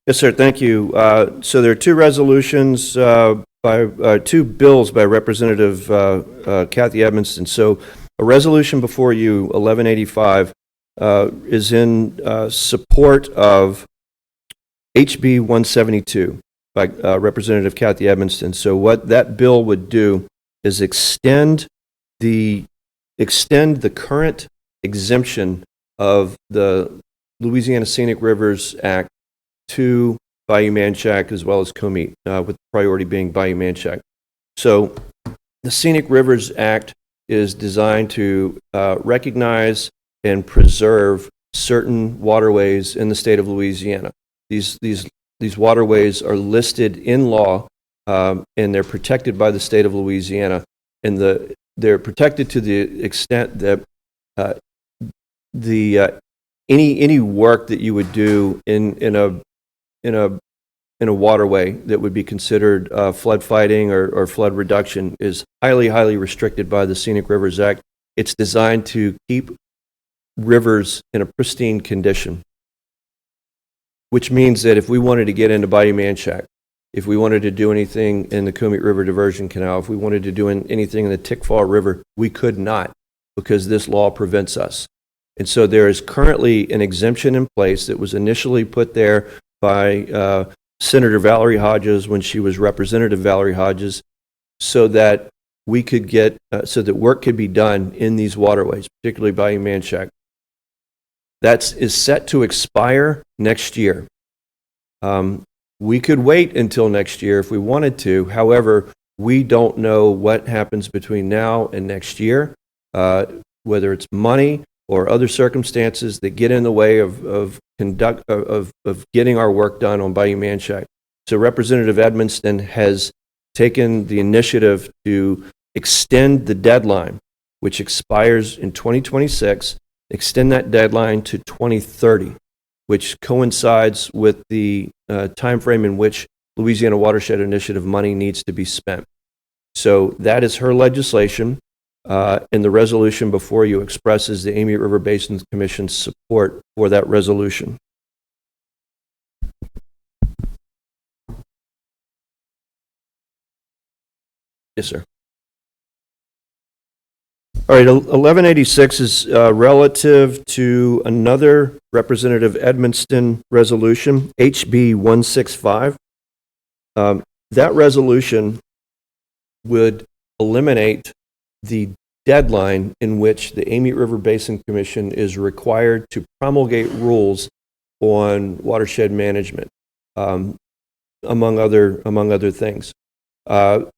Yes, sir. Thank you. So there are two resolutions two bills by Representative Kathy Edmonston. So a resolution before you, 1185, is in support of HB 172 by Representative Kathy Edmonston. So what that bill would do is extend the current exemption of the Louisiana Scenic Rivers Act to Bayou Manchac as well as Comite, with priority being Bayou Manchac. So the Scenic Rivers Act is designed to recognize and preserve certain waterways in the state of Louisiana. These waterways are listed in law, and they're protected by the state of Louisiana, and they're protected to the extent that any work that you would do in a waterway that would be considered flood fighting or flood reduction is highly restricted by the Scenic Rivers Act. It's designed to keep rivers in a pristine condition, which means that if we wanted to get into Bayou Manchac, if we wanted to do anything in the Comite River Diversion Canal, if we wanted to do anything in the Tickfaw River, we could not, because this law prevents us. And so there is currently an exemption in place that was initially put there by Senator Valerie Hodges when she was Representative Valerie Hodges, so that we could get, so that work could be done in these waterways, particularly Bayou Manchac. That is set to expire next year. We could wait until next year if we wanted to. However, we don't know what happens between now and next year, whether it's money or other circumstances that get in the way of getting our work done on Bayou Manchac. So Representative Edmonston has taken the initiative to extend the deadline, which expires in 2026, extend that deadline to 2030, which coincides with the time frame in which Louisiana Watershed Initiative money needs to be spent. So that is her legislation. And the resolution before you expresses the Amite River Basin Commission's support for that resolution. Yes, sir. All right, 1186 is relative to another Representative Edmonston resolution, HB 165. That resolution would eliminate the deadline in which the Amite River Basin Commission is required to promulgate rules on watershed management, among other things.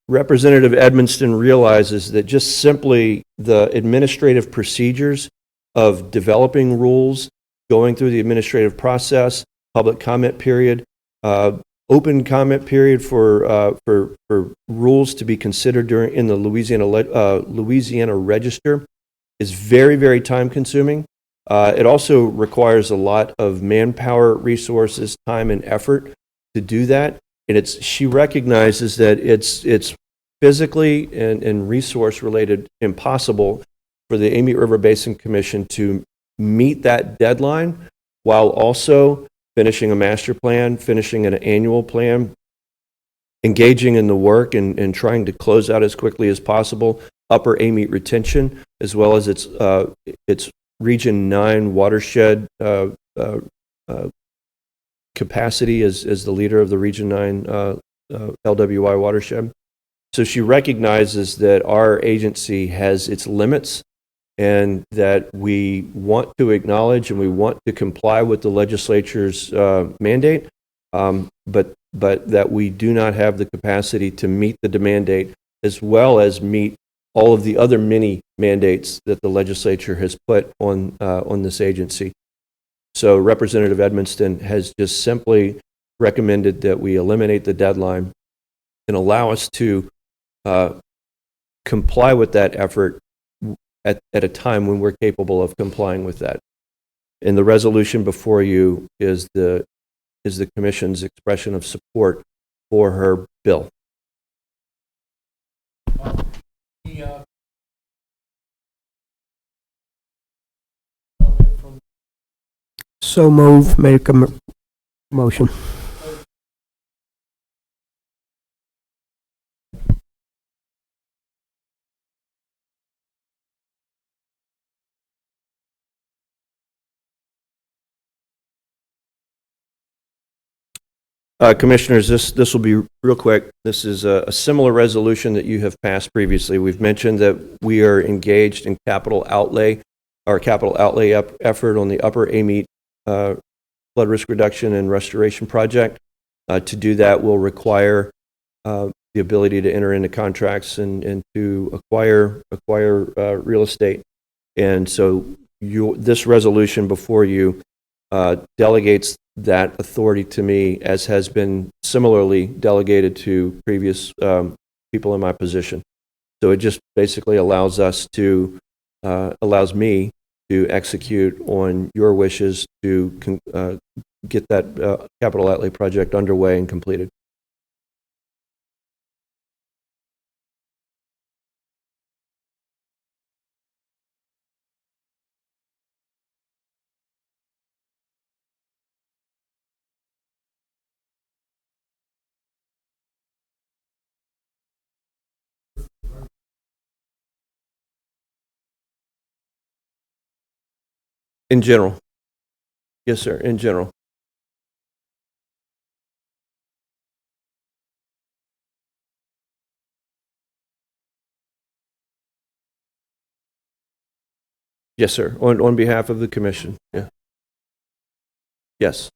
Representative Edmonston realizes that just simply the administrative procedures of developing rules, going through the administrative process, public comment period, open comment period for rules to be considered in the Louisiana Register is very time consuming. It also requires a lot of manpower, resources, time, and effort to do that. And she recognizes that it's physically and resource related impossible for the Amite River Basin Commission to meet that deadline while also finishing a master plan, finishing an annual plan, engaging in the work and trying to close out as quickly as possible upper Amite retention, as well as its Region 9 watershed capacity as the leader of the Region 9 LWI watershed. So she recognizes that our agency has its limits and that we want to acknowledge and we want to comply with the legislature's mandate, but that we do not have the capacity to meet the mandate as well as meet all of the other many mandates that the legislature has put on this agency. So Representative Edmonston has just simply recommended that we eliminate the deadline and allow us to comply with that effort at a time when we're capable of complying with that. And the resolution before you is the Commission's expression of support for her bill. So move, make a motion. Commissioners, this will be real quick. This is a similar resolution that you have passed previously. We've mentioned that we are engaged in capital outlay, our capital outlay effort on the upper Amite flood risk reduction and restoration project. To do that will require the ability to enter into contracts and to acquire real estate. And so this resolution before you delegates that authority to me, as has been similarly delegated to previous people in my position. So it just basically allows allows me to execute on your wishes to get that capital outlay project underway and completed. In general. Yes, sir, in general. Yes, sir, on behalf of the commission. Yeah. Yes.